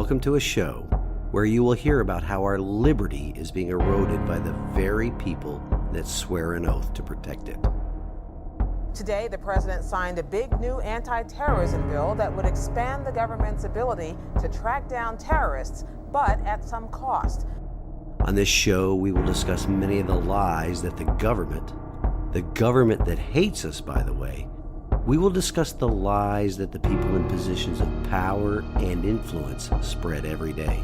welcome to a show where you will hear about how our liberty is being eroded by the very people that swear an oath to protect it. Today, the president signed a big new anti-terrorism bill that would expand the government's ability to track down terrorists, but at some cost. On this show, we will discuss many of the lies that the government that hates us, by the way, we will discuss the lies that the people in positions of power and influence spread every day.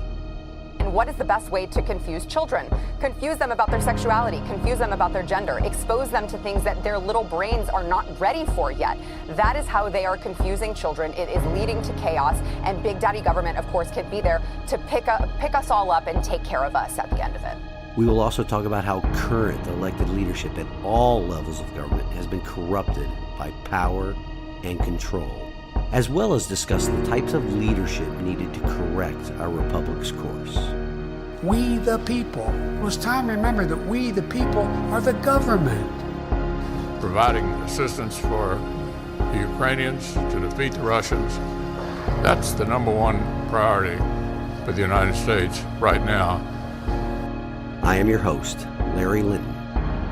And what is the best way to confuse children? Confuse them about their sexuality, confuse them about their gender, expose them to things that their little brains are not ready for yet. That is how they are confusing children. It is leading to chaos, and Big Daddy government, of course, can be there to pick us all up and take care of us at the end of it. We will also talk about how current elected leadership at all levels of government has been corrupted by power and control, as well as discuss the types of leadership needed to correct our republic's course. We the people. It was time to remember that we the people are the government. Providing assistance for the Ukrainians to defeat the Russians, that's the number one priority for the United States right now. I am your host, Larry Linton,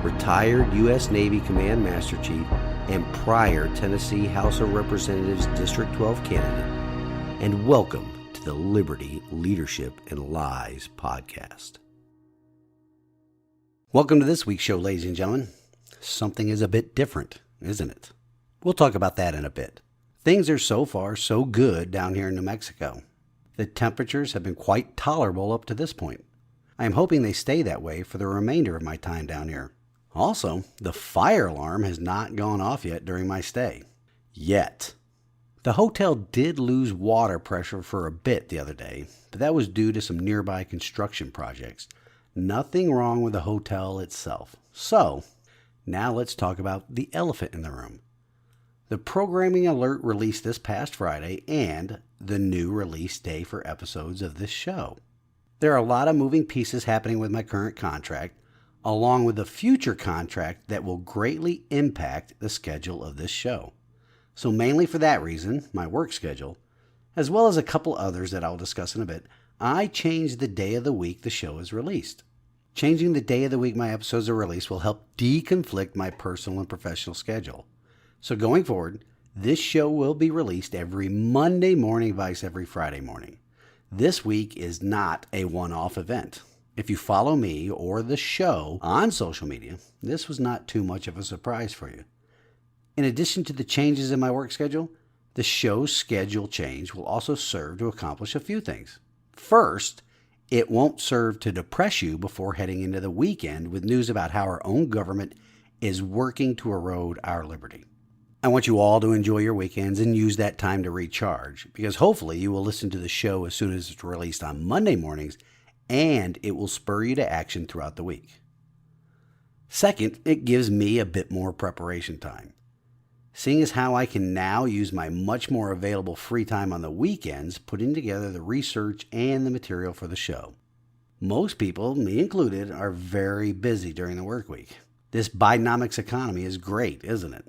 retired U.S. Navy Command Master Chief and prior Tennessee House of Representatives District 12 candidate, and welcome to the Liberty, Leadership, and Lies podcast. Welcome to this week's show, ladies and gentlemen. Something is a bit different, isn't it? We'll talk about that in a bit. Things are so far so good down here in New Mexico. The temperatures have been quite tolerable up to this point. I am hoping they stay that way for the remainder of my time down here. Also, the fire alarm has not gone off yet during my stay. Yet. The hotel did lose water pressure for a bit the other day, but that was due to some nearby construction projects. Nothing wrong with the hotel itself. So, now let's talk about the elephant in the room. The programming alert released this past Friday and the new release day for episodes of this show. There are a lot of moving pieces happening with my current contract, along with the future contract that will greatly impact the schedule of this show. So mainly for that reason, my work schedule, as well as a couple others that I'll discuss in a bit, I changed the day of the week the show is released. Changing the day of the week my episodes are released will help deconflict my personal and professional schedule. So going forward, this show will be released every Monday morning, vice every Friday morning. This week is not a one-off event. If you follow me or the show on social media, this was not too much of a surprise for you. In addition to the changes in my work schedule, the show's schedule change will also serve to accomplish a few things. First, it won't serve to depress you before heading into the weekend with news about how our own government is working to erode our liberty. I want you all to enjoy your weekends and use that time to recharge, because hopefully you will listen to the show as soon as it's released on Monday mornings, and it will spur you to action throughout the week. Second, it gives me a bit more preparation time. Seeing as how I can now use my much more available free time on the weekends putting together the research and the material for the show. Most people, me included, are very busy during the work week. This Bidenomics economy is great, isn't it?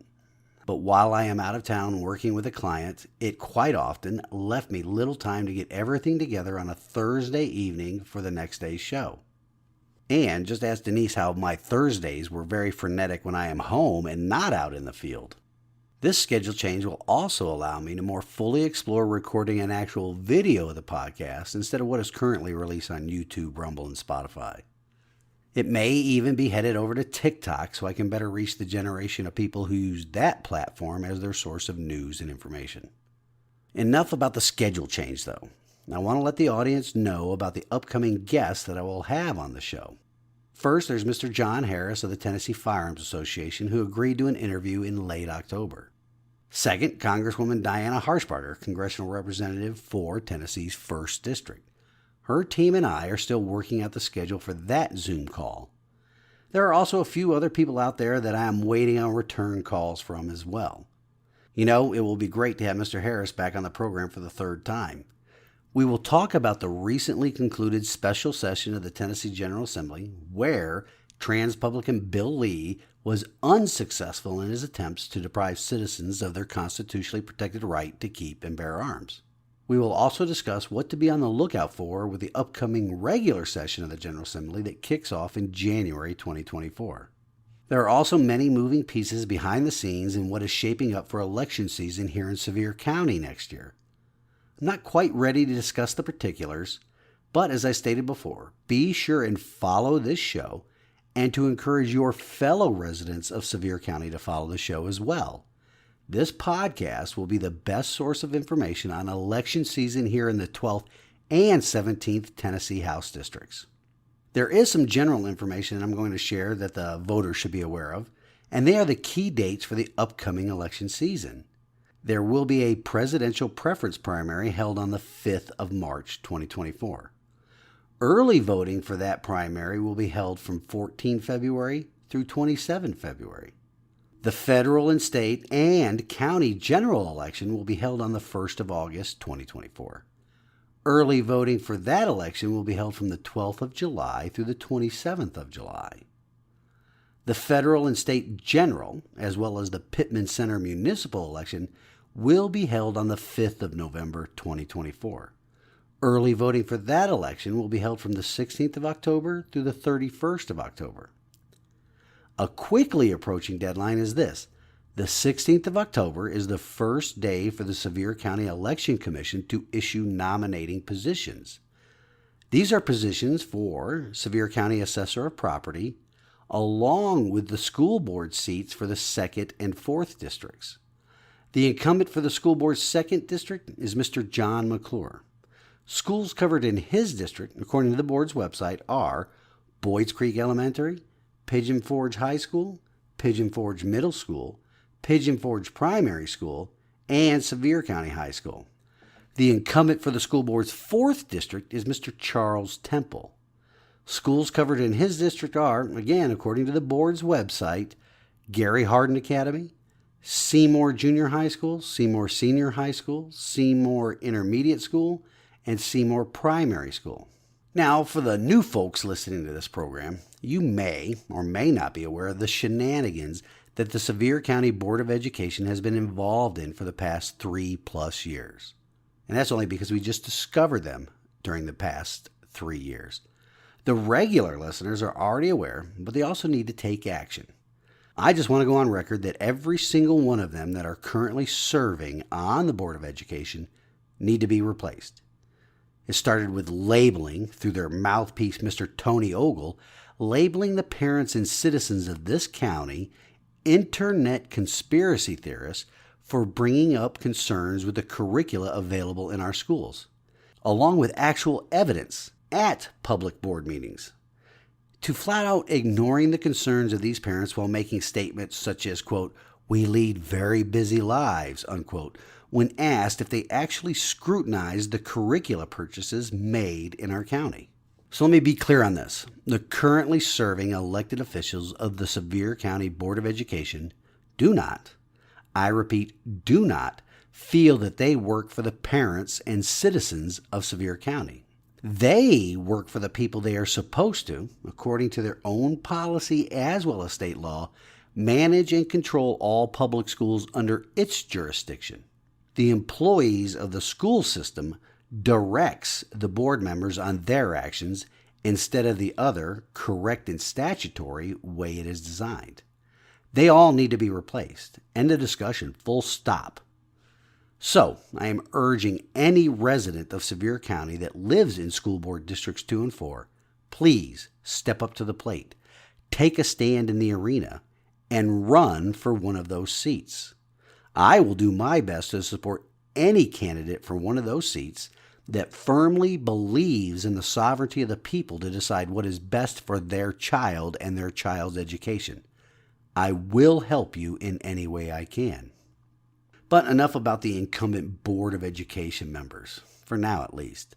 But while I am out of town working with a client, it quite often left me little time to get everything together on a Thursday evening for the next day's show. And just ask Denise how my Thursdays were very frenetic when I am home and not out in the field. This schedule change will also allow me to more fully explore recording an actual video of the podcast instead of what is currently released on YouTube, Rumble, and Spotify. It may even be headed over to TikTok so I can better reach the generation of people who use that platform as their source of news and information. Enough about the schedule change, though. I want to let the audience know about the upcoming guests that I will have on the show. First, there's Mr. John Harris of the Tennessee Firearms Association, who agreed to an interview in late October. Second, Congresswoman Diana Harshbarger, Congressional Representative for Tennessee's 1st District. Her team and I are still working out the schedule for that Zoom call. There are also a few other people out there that I am waiting on return calls from as well. You know, it will be great to have Mr. Harris back on the program for the 3rd time. We will talk about the recently concluded special session of the Tennessee General Assembly, where trans-Republican Bill Lee was unsuccessful in his attempts to deprive citizens of their constitutionally protected right to keep and bear arms. We will also discuss what to be on the lookout for with the upcoming regular session of the General Assembly that kicks off in January 2024. There are also many moving pieces behind the scenes in what is shaping up for election season here in Sevier County next year. I'm not quite ready to discuss the particulars, but as I stated before, be sure and follow this show and to encourage your fellow residents of Sevier County to follow the show as well. This podcast will be the best source of information on election season here in the 12th and 17th Tennessee House districts. There is some general information I'm going to share that the voters should be aware of, and they are the key dates for the upcoming election season. There will be a presidential preference primary held on the 5th of March 2024. Early voting for that primary will be held from 14 February through 27 February. The federal and state and county general election will be held on the 1st of August 2024. Early voting for that election will be held from the 12th of July through the 27th of July. The federal and state general, as well as the Pittman Center municipal election, will be held on the 5th of November 2024. Early voting for that election will be held from the 16th of October through the 31st of October. A quickly approaching deadline is this. The 16th of October is the first day for the Sevier County Election Commission to issue nominating positions. These are positions for Sevier County Assessor of Property, along with the school board seats for the 2nd and 4th districts. The incumbent for the school board's 2nd district is Mr. John McClure. Schools covered in his district, according to the board's website, are Boyds Creek Elementary, Pigeon Forge High School, Pigeon Forge Middle School, Pigeon Forge Primary School, and Sevier County High School. The incumbent for the school board's 4th district is Mr. Charles Temple. Schools covered in his district are, again, according to the board's website, Gary Hardin Academy, Seymour Junior High School, Seymour Senior High School, Seymour Intermediate School, and Seymour Primary School. Now, for the new folks listening to this program, you may or may not be aware of the shenanigans that the Sevier County Board of Education has been involved in for the past 3+ years. And that's only because we just discovered them during the past 3 years. The regular listeners are already aware, but they also need to take action. I just want to go on record that every single one of them that are currently serving on the Board of Education need to be replaced. It started with labeling, through their mouthpiece, Mr. Tony Ogle, labeling the parents and citizens of this county internet conspiracy theorists for bringing up concerns with the curricula available in our schools, along with actual evidence at public board meetings. To flat out ignoring the concerns of these parents while making statements such as, quote, "We lead very busy lives," unquote, when asked if they actually scrutinized the curricula purchases made in our county. So let me be clear on this. The currently serving elected officials of the Sevier County Board of Education do not, I repeat, do not feel that they work for the parents and citizens of Sevier County. They work for the people they are supposed to, according to their own policy as well as state law, manage and control all public schools under its jurisdiction. The employees of the school system directs the board members on their actions instead of the other, correct and statutory way it is designed. They all need to be replaced. End of discussion. Full stop. So, I am urging any resident of Sevier County that lives in school board districts 2 and 4, please step up to the plate, take a stand in the arena, and run for one of those seats. I will do my best to support any candidate for one of those seats that firmly believes in the sovereignty of the people to decide what is best for their child and their child's education. I will help you in any way I can. But enough about the incumbent Board of Education members, for now at least.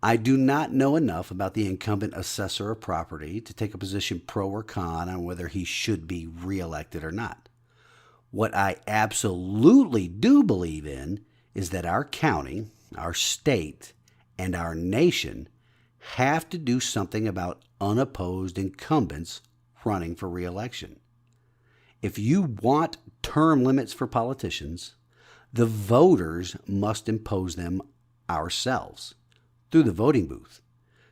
I do not know enough about the incumbent Assessor of Property to take a position pro or con on whether he should be reelected or not. What I absolutely do believe in is that our county, our state, and our nation have to do something about unopposed incumbents running for reelection. If you want term limits for politicians, the voters must impose them ourselves through the voting booth.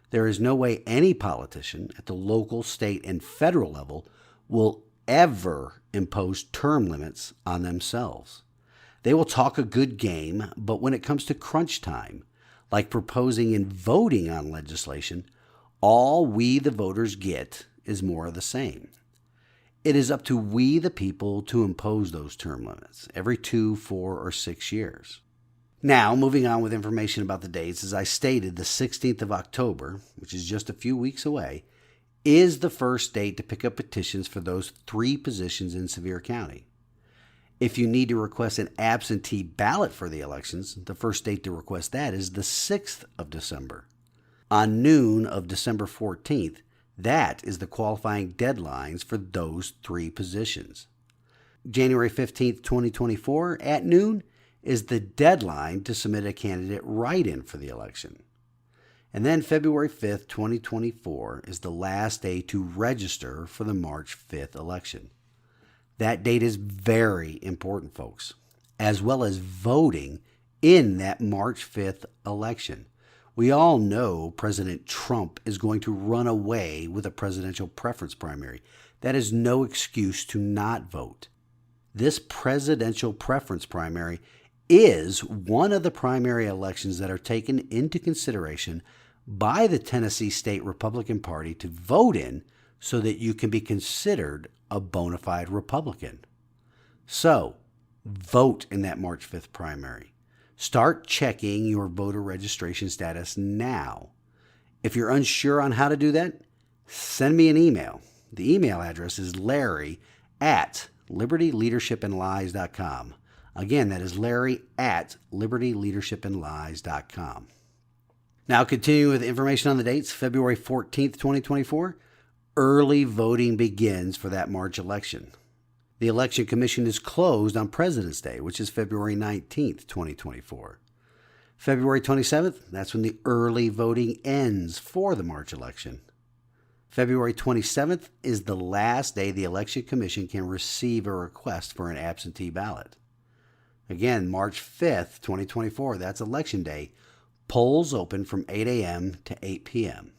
There is no way any politician at the local, state, and federal level will ever impose term limits on themselves. They will talk a good game, but when it comes to crunch time, like proposing and voting on legislation, all we the voters get is more of the same. It is up to we the people to impose those term limits every 2, 4, or 6 years. Now, moving on with information about the dates, as I stated, the 16th of October, which is just a few weeks away, is the first date to pick up petitions for those 3 positions in Sevier County. If you need to request an absentee ballot for the elections, the first date to request that is the 6th of December. On noon of December 14th, that is the qualifying deadlines for those 3 positions. January 15th, 2024, at noon, is the deadline to submit a candidate write-in for the election. And then February 5th, 2024, is the last day to register for the March 5th election. That date is very important, folks, as well as voting in that March 5th election. We all know President Trump is going to run away with a presidential preference primary. That is no excuse to not vote. This presidential preference primary is one of the primary elections that are taken into consideration by the Tennessee State Republican Party to vote in so that you can be considered a bona fide Republican. So, vote in that March 5th primary. Start checking your voter registration status now. If you're unsure on how to do that, send me an email. The email address is larry@libertyleadershipandlies.com. Again, that is larry@libertyleadershipandlies.com. Now, continuing with information on the dates, February 14th, 2024, early voting begins for that March election. The Election Commission is closed on President's Day, which is February 19th, 2024. February 27th, that's when the early voting ends for the March election. February 27th is the last day the Election Commission can receive a request for an absentee ballot. Again, March 5th, 2024, that's Election Day. Polls open from 8 a.m. to 8 p.m.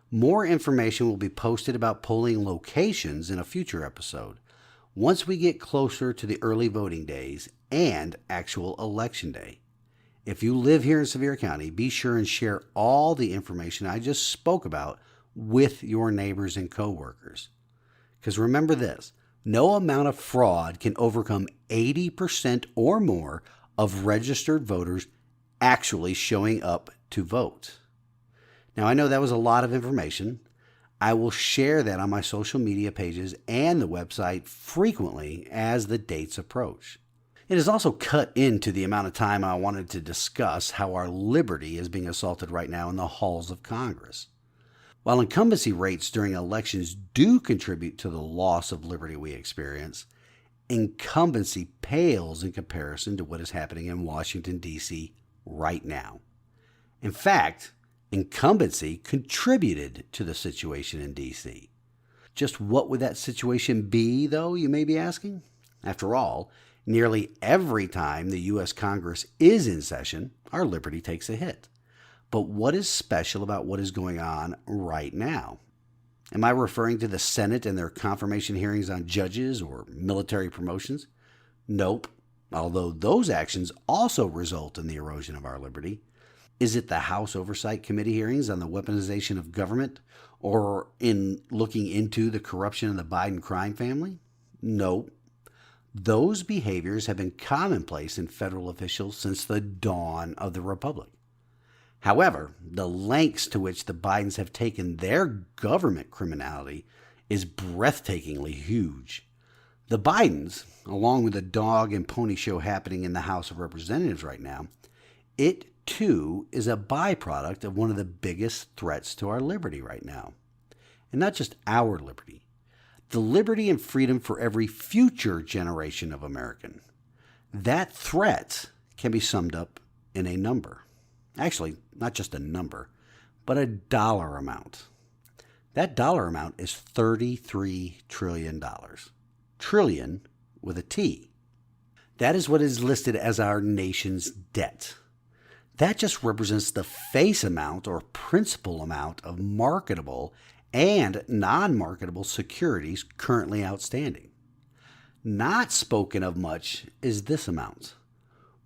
More information will be posted about polling locations in a future episode once we get closer to the early voting days and actual Election Day. If you live here in Sevier County, be sure and share all the information I just spoke about with your neighbors and coworkers. Because remember this, no amount of fraud can overcome 80% or more of registered voters actually showing up to vote. Now, I know that was a lot of information. I will share that on my social media pages and the website frequently as the dates approach. It has also cut into the amount of time I wanted to discuss how our liberty is being assaulted right now in the halls of Congress. While incumbency rates during elections do contribute to the loss of liberty we experience, incumbency pales in comparison to what is happening in Washington, D.C. right now. In fact, incumbency contributed to the situation in D.C. Just what would that situation be, though, you may be asking? After all, nearly every time the U.S. Congress is in session, our liberty takes a hit. But what is special about what is going on right now? Am I referring to the Senate and their confirmation hearings on judges or military promotions? Nope, although those actions also result in the erosion of our liberty. Is it the House Oversight Committee hearings on the weaponization of government or in looking into the corruption of the Biden crime family? No. Those behaviors have been commonplace in federal officials since the dawn of the Republic. However, the lengths to which the Bidens have taken their government criminality is breathtakingly huge. The Bidens, along with the dog and pony show happening in the House of Representatives right now, it too is a byproduct of one of the biggest threats to our liberty right now. And not just our liberty, the liberty and freedom for every future generation of American. That threat can be summed up in a number. Actually, not just a number, but a dollar amount. That dollar amount is $33 trillion. Trillion with a T. That is what is listed as our nation's debt. That just represents the face amount or principal amount of marketable and non-marketable securities currently outstanding. Not spoken of much is this amount,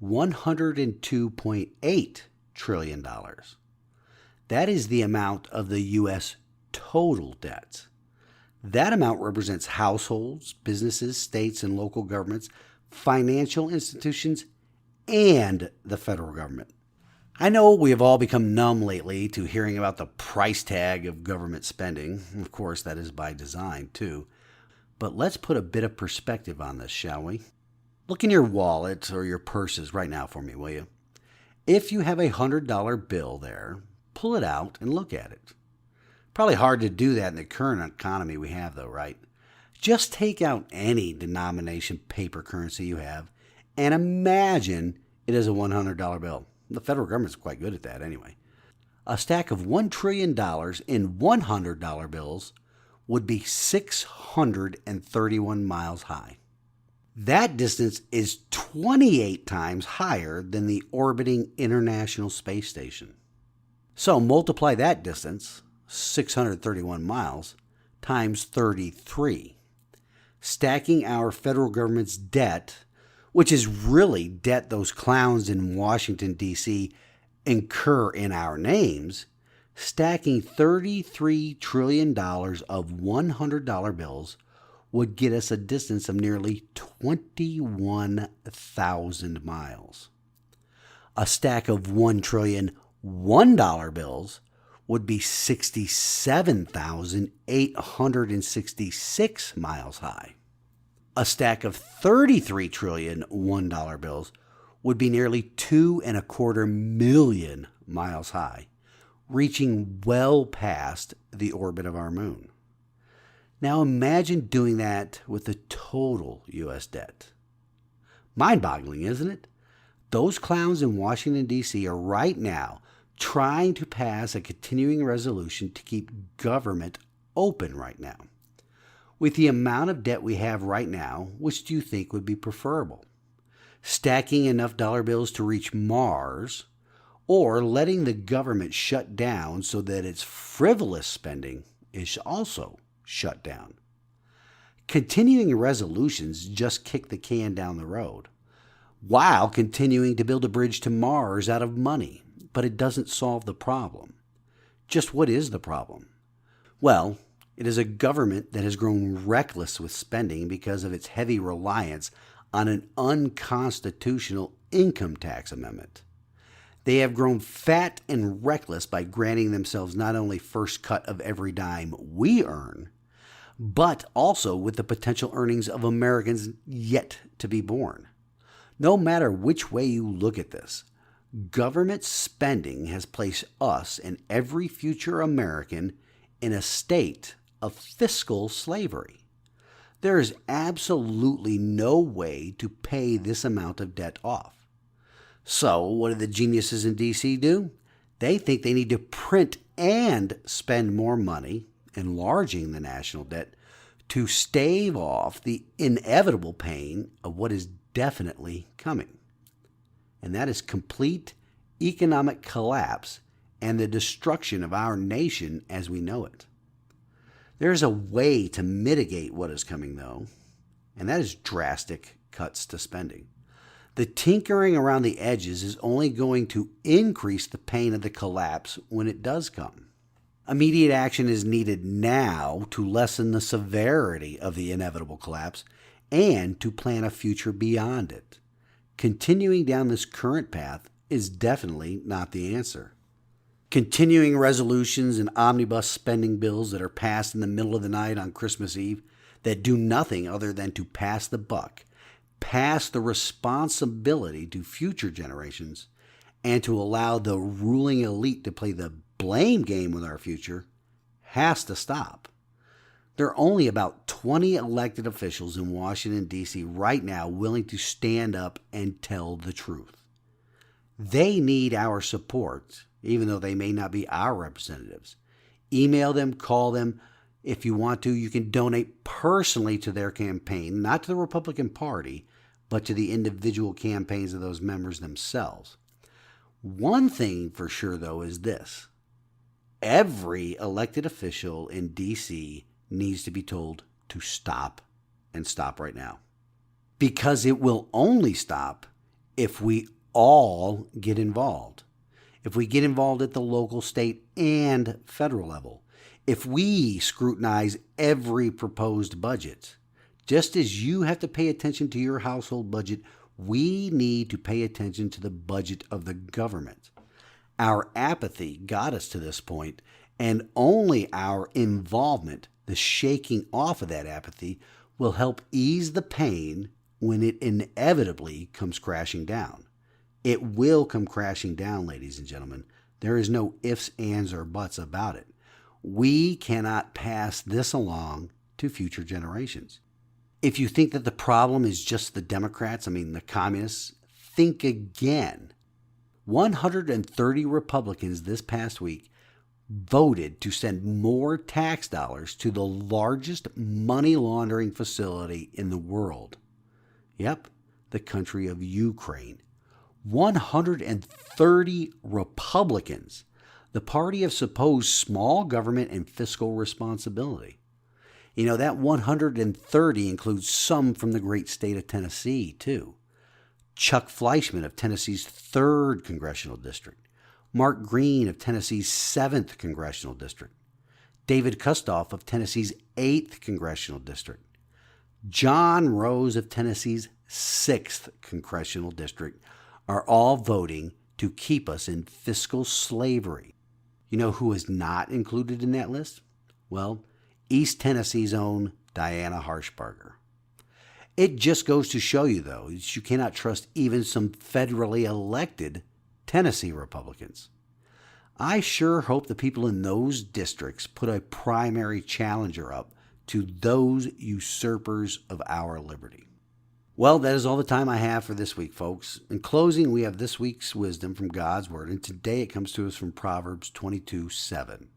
$102.8 trillion. That is the amount of the U.S. total debt. That amount represents households, businesses, states and local governments, financial institutions, and the federal government. I know we have all become numb lately to hearing about the price tag of government spending. Of course, that is by design, too. But let's put a bit of perspective on this, shall we? Look in your wallet or your purses right now for me, will you? If you have a $100 bill there, pull it out and look at it. Probably hard to do that in the current economy we have, though, right? Just take out any denomination paper currency you have and imagine it is a $100 bill. The federal government's quite good at that anyway. A stack of $1 trillion in $100 bills would be 631 miles high. That distance is 28 times higher than the orbiting International Space Station. So multiply that distance, 631 miles, times 33. Stacking our federal government's debt, which is really debt those clowns in Washington, D.C. incur in our names, stacking $33 trillion of $100 bills would get us a distance of nearly 21,000 miles. A stack of $1 trillion $1 bills would be 67,866 miles high. A stack of 33 trillion $1 bills would be nearly 2.25 million miles high, reaching well past the orbit of our moon. Now imagine doing that with the total U.S. debt. Mind-boggling, isn't it? Those clowns in Washington, D.C. are right now trying to pass a continuing resolution to keep government open right now. With the amount of debt we have right now, which do you think would be preferable? Stacking enough dollar bills to reach Mars, or letting the government shut down so that its frivolous spending is also shut down? Continuing resolutions just kick the can down the road, while continuing to build a bridge to Mars out of money, but it doesn't solve the problem. Just what is the problem? Well, it is a government that has grown reckless with spending because of its heavy reliance on an unconstitutional income tax amendment. They have grown fat and reckless by granting themselves not only first cut of every dime we earn, but also with the potential earnings of Americans yet to be born. No matter which way you look at this, government spending has placed us and every future American in a state of fiscal slavery. There is absolutely no way to pay this amount of debt off. So what do the geniuses in D.C. do? They think they need to print and spend more money, enlarging the national debt, to stave off the inevitable pain of what is definitely coming. And that is complete economic collapse and the destruction of our nation as we know it. There is a way to mitigate what is coming, though, and that is drastic cuts to spending. The tinkering around the edges is only going to increase the pain of the collapse when it does come. Immediate action is needed now to lessen the severity of the inevitable collapse and to plan a future beyond it. Continuing down this current path is definitely not the answer. Continuing resolutions and omnibus spending bills that are passed in the middle of the night on Christmas Eve that do nothing other than to pass the buck, pass the responsibility to future generations, and to allow the ruling elite to play the blame game with our future has to stop. There are only about 20 elected officials in Washington, D.C. right now willing to stand up and tell the truth. They need our support, even though they may not be our representatives. Email them, call them. If you want to, you can donate personally to their campaign, not to the Republican Party, but to the individual campaigns of those members themselves. One thing for sure, though, is this. Every elected official in D.C. needs to be told to stop and stop right now. Because it will only stop if we all get involved. If we get involved at the local, state, and federal level. If we scrutinize every proposed budget. Just as you have to pay attention to your household budget, we need to pay attention to the budget of the government. Our apathy got us to this point, and only our involvement, the shaking off of that apathy, will help ease the pain when it inevitably comes crashing down. It will come crashing down, ladies and gentlemen. There is no ifs, ands, or buts about it. We cannot pass this along to future generations. If you think that the problem is just the Democrats, the communists, think again. 130 Republicans this past week voted to send more tax dollars to the largest money laundering facility in the world. Yep, the country of Ukraine. 130 Republicans, the party of supposed small government and fiscal responsibility. That 130 includes some from the great state of Tennessee, too. Chuck Fleischman of Tennessee's 3rd Congressional District. Mark Green of Tennessee's 7th Congressional District. David Kustoff of Tennessee's 8th Congressional District. John Rose of Tennessee's 6th Congressional District are all voting to keep us in fiscal slavery. You know who is not included in that list? Well, East Tennessee's own Diana Harshbarger. It just goes to show you, though, that you cannot trust even some federally elected Tennessee Republicans. I sure hope the people in those districts put a primary challenger up to those usurpers of our liberty. Well, that is all the time I have for this week, folks. In closing, we have this week's wisdom from God's Word, and today it comes to us from Proverbs 22:7.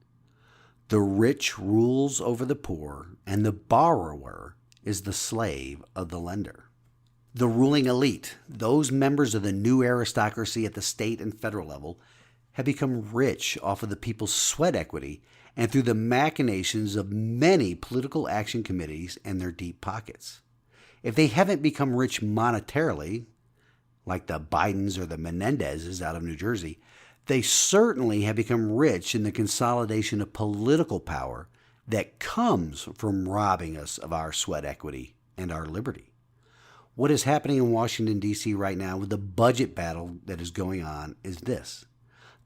The rich rules over the poor, and the borrower is the slave of the lender. The ruling elite, those members of the new aristocracy at the state and federal level, have become rich off of the people's sweat equity and through the machinations of many political action committees and their deep pockets. If they haven't become rich monetarily, like the Bidens or the Menendezes out of New Jersey, they certainly have become rich in the consolidation of political power that comes from robbing us of our sweat equity and our liberty. What is happening in Washington, D.C. right now with the budget battle that is going on is this.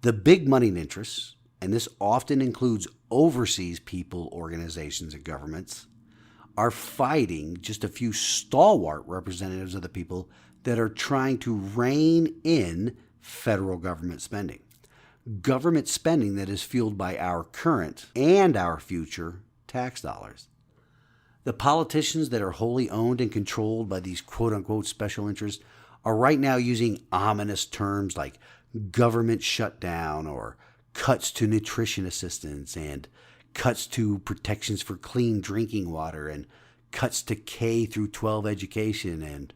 The big moneyed interests, and this often includes overseas people, organizations, and governments, are fighting just a few stalwart representatives of the people that are trying to rein in federal government spending. Government spending that is fueled by our current and our future tax dollars. The politicians that are wholly owned and controlled by these quote-unquote special interests are right now using ominous terms like government shutdown or cuts to nutrition assistance and cuts to protections for clean drinking water and cuts to K through 12 education and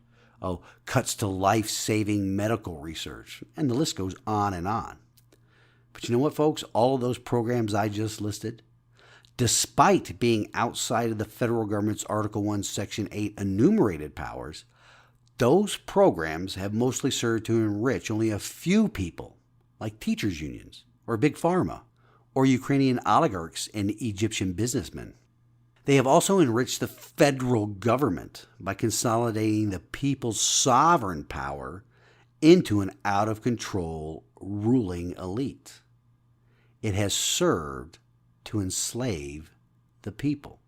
cuts to life-saving medical research. And the list goes on and on. But you know what, folks? All of those programs I just listed, despite being outside of the federal government's Article 1, Section 8 enumerated powers, those programs have mostly served to enrich only a few people, like teachers' unions, or Big Pharma, or Ukrainian oligarchs and Egyptian businessmen. They have also enriched the federal government by consolidating the people's sovereign power into an out-of-control ruling elite. It has served to enslave the people.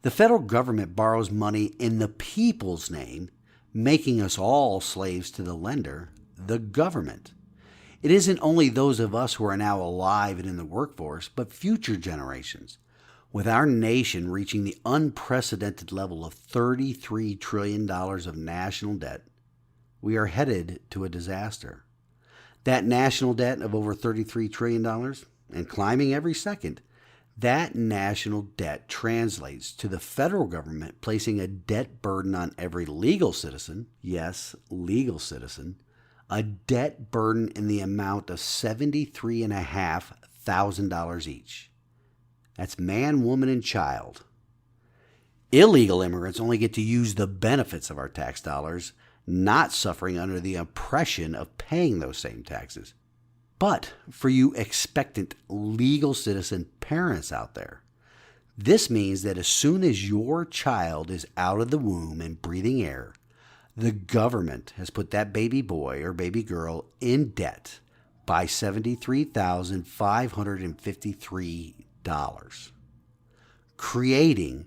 The federal government borrows money in the people's name, making us all slaves to the lender, the government. It isn't only those of us who are now alive and in the workforce, but future generations. With our nation reaching the unprecedented level of $33 trillion of national debt, we are headed to a disaster. That national debt of over $33 trillion, and climbing every second, that national debt translates to the federal government placing a debt burden on every legal citizen, yes, legal citizen, a debt burden in the amount of $73,500 each. That's man, woman, and child. Illegal immigrants only get to use the benefits of our tax dollars, not suffering under the oppression of paying those same taxes. But for you expectant legal citizen parents out there, this means that as soon as your child is out of the womb and breathing air, the government has put that baby boy or baby girl in debt by $73,553, creating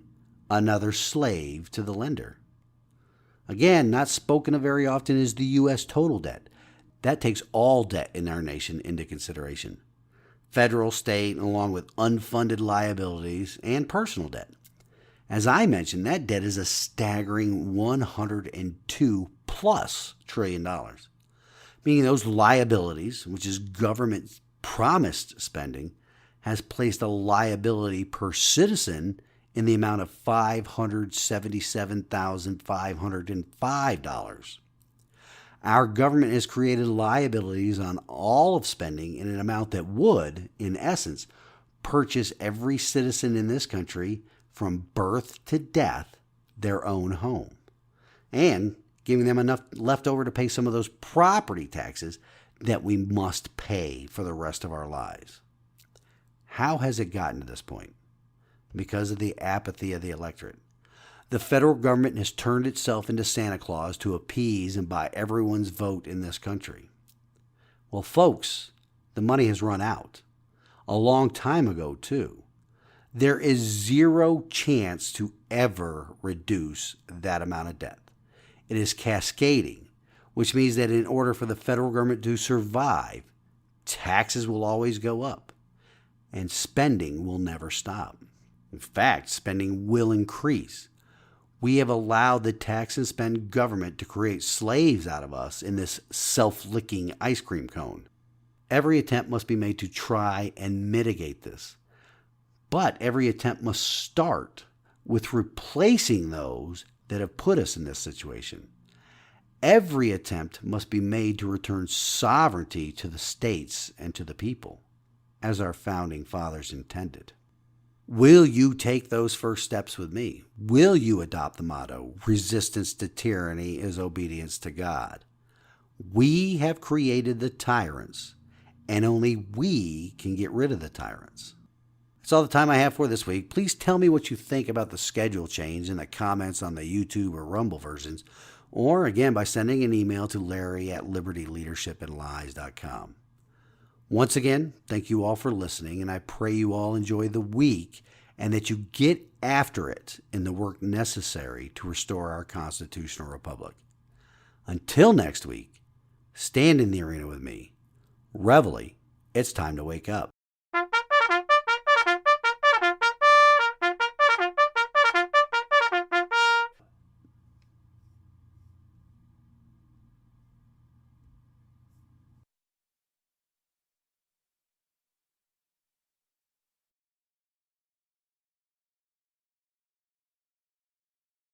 another slave to the lender. Again, not spoken of very often is the U.S. total debt. That takes all debt in our nation into consideration. Federal, state, along with unfunded liabilities and personal debt. As I mentioned, that debt is a staggering $102+ trillion. Meaning those liabilities, which is government promised spending, has placed a liability per citizen in the amount of $577,505. Our government has created liabilities on all of spending in an amount that would, in essence, purchase every citizen in this country from birth to death their own home, and giving them enough left over to pay some of those property taxes that we must pay for the rest of our lives. How has it gotten to this point? Because of the apathy of the electorate. The federal government has turned itself into Santa Claus to appease and buy everyone's vote in this country. Well, folks, the money has run out. A long time ago, too. There is zero chance to ever reduce that amount of debt. It is cascading, which means that in order for the federal government to survive, taxes will always go up, and spending will never stop. In fact, spending will increase. We have allowed the tax and spend government to create slaves out of us in this self-licking ice cream cone. Every attempt must be made to try and mitigate this. But every attempt must start with replacing those that have put us in this situation. Every attempt must be made to return sovereignty to the states and to the people, as our founding fathers intended. Will you take those first steps with me? Will you adopt the motto, resistance to tyranny is obedience to God? We have created the tyrants, and only we can get rid of the tyrants. That's all the time I have for this week. Please tell me what you think about the schedule change in the comments on the YouTube or Rumble versions, or again by sending an email to larry@libertyleadershipandlies.com. Once again, thank you all for listening, and I pray you all enjoy the week and that you get after it in the work necessary to restore our constitutional republic. Until next week, stand in the arena with me. Reveille, it's time to wake up.